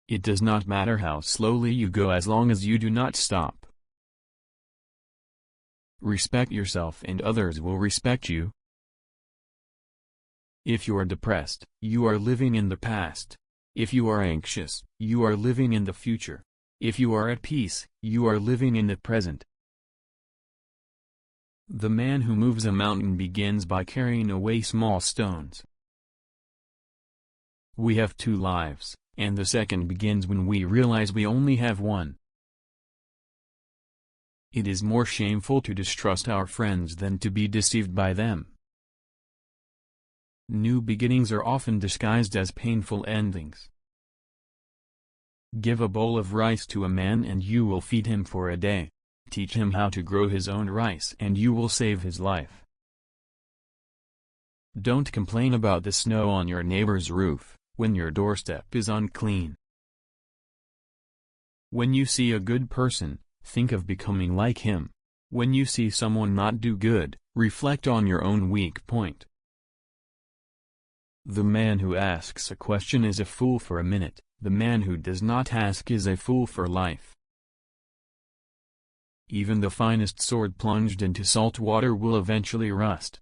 It does not matter how slowly you go as long as you do not stop. Respect yourself and others will respect you. If you are depressed, you are living in the past. If you are anxious, you are living in the future. If you are at peace, you are living in the present. The man who moves a mountain begins by carrying away small stones. We have two lives, and the second begins when we realize we only have one. It is more shameful to distrust our friends than to be deceived by them. New beginnings are often disguised as painful endings. Give a bowl of rice to a man and you will feed him for a day. Teach him how to grow his own rice and you will save his life. Don't complain about the snow on your neighbor's roof, when your doorstep is unclean. When you see a good person, think of becoming like him. When you see someone not do good, reflect on your own weak point. The man who asks a question is a fool for a minute, the man who does not ask is a fool for life. Even the finest sword plunged into salt water will eventually rust.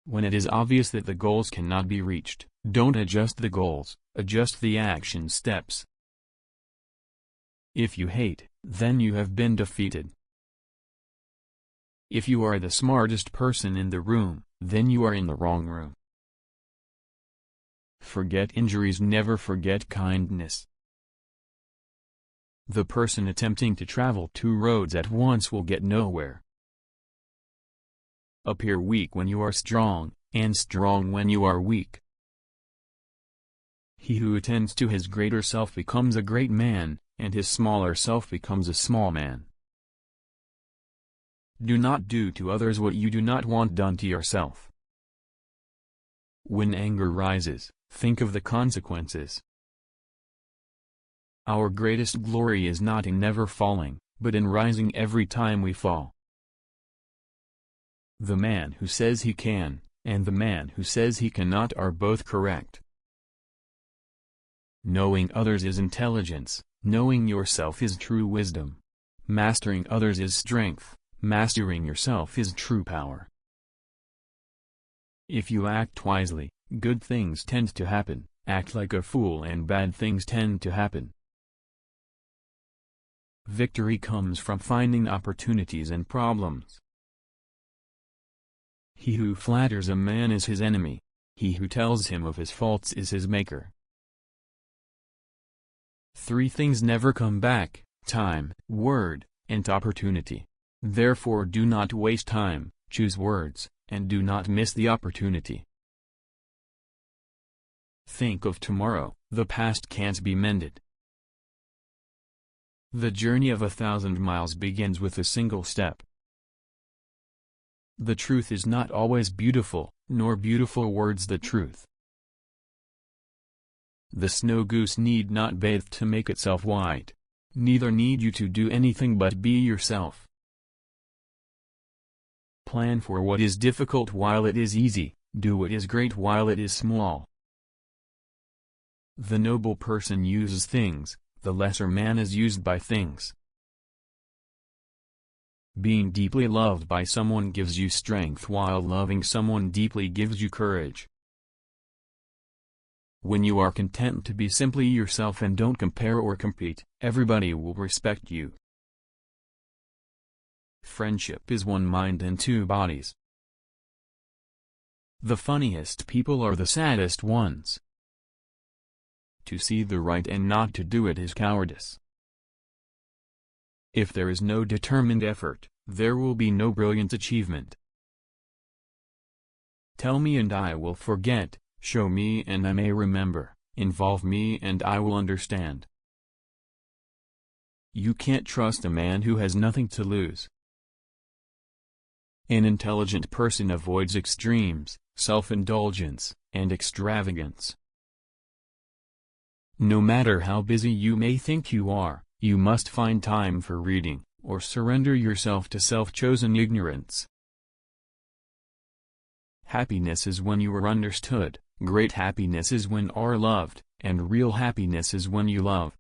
When it is obvious that the goals cannot be reached, don't adjust the goals, adjust the action steps. If you hate, then you have been defeated. If you are the smartest person in the room, then you are in the wrong room. Forget injuries, never forget kindness. The person attempting to travel two roads at once will get nowhere. Appear weak when you are strong, and strong when you are weak. He who attends to his greater self becomes a great man, and his smaller self becomes a small man. Do not do to others what you do not want done to yourself. When anger rises, think of the consequences. Our greatest glory is not in never falling, but in rising every time we fall. The man who says he can, and the man who says he cannot are both correct. Knowing others is intelligence, knowing yourself is true wisdom. Mastering others is strength, mastering yourself is true power. If you act wisely, good things tend to happen, act like a fool and bad things tend to happen. Victory comes from finding opportunities and problems. He who flatters a man is his enemy. He who tells him of his faults is his maker. Three things never come back: time, word, and opportunity. Therefore do not waste time, choose words, and do not miss the opportunity. Think of tomorrow, the past can't be mended. The journey of 1,000 miles begins with a single step. The truth is not always beautiful, nor beautiful words the truth. The snow goose need not bathe to make itself white. Neither need you to do anything but be yourself. Plan for what is difficult while it is easy, do what is great while it is small. The noble person uses things, the lesser man is used by things. Being deeply loved by someone gives you strength while loving someone deeply gives you courage. When you are content to be simply yourself and don't compare or compete, everybody will respect you. Friendship is one mind and two bodies. The funniest people are the saddest ones. To see the right and not to do it is cowardice. If there is no determined effort, there will be no brilliant achievement. Tell me and I will forget, show me and I may remember, involve me and I will understand. You can't trust a man who has nothing to lose. An intelligent person avoids extremes, self-indulgence, and extravagance. No matter how busy you may think you are, you must find time for reading, or surrender yourself to self-chosen ignorance. Happiness is when you are understood, great happiness is when are loved, and real happiness is when you love.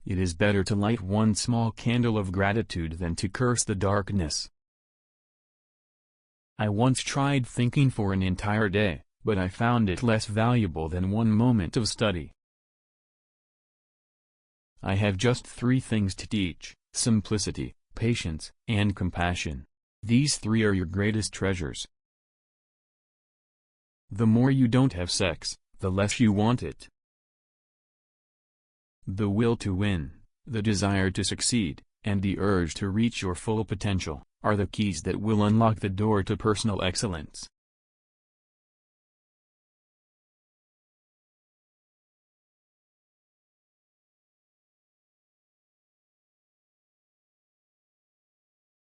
It is better to light one small candle of gratitude than to curse the darkness. I once tried thinking for an entire day, but I found it less valuable than one moment of study. I have just 3 things to teach: simplicity, patience, and compassion. These 3 are your greatest treasures. The more you don't have sex, the less you want it. The will to win, the desire to succeed, and the urge to reach your full potential are the keys that will unlock the door to personal excellence.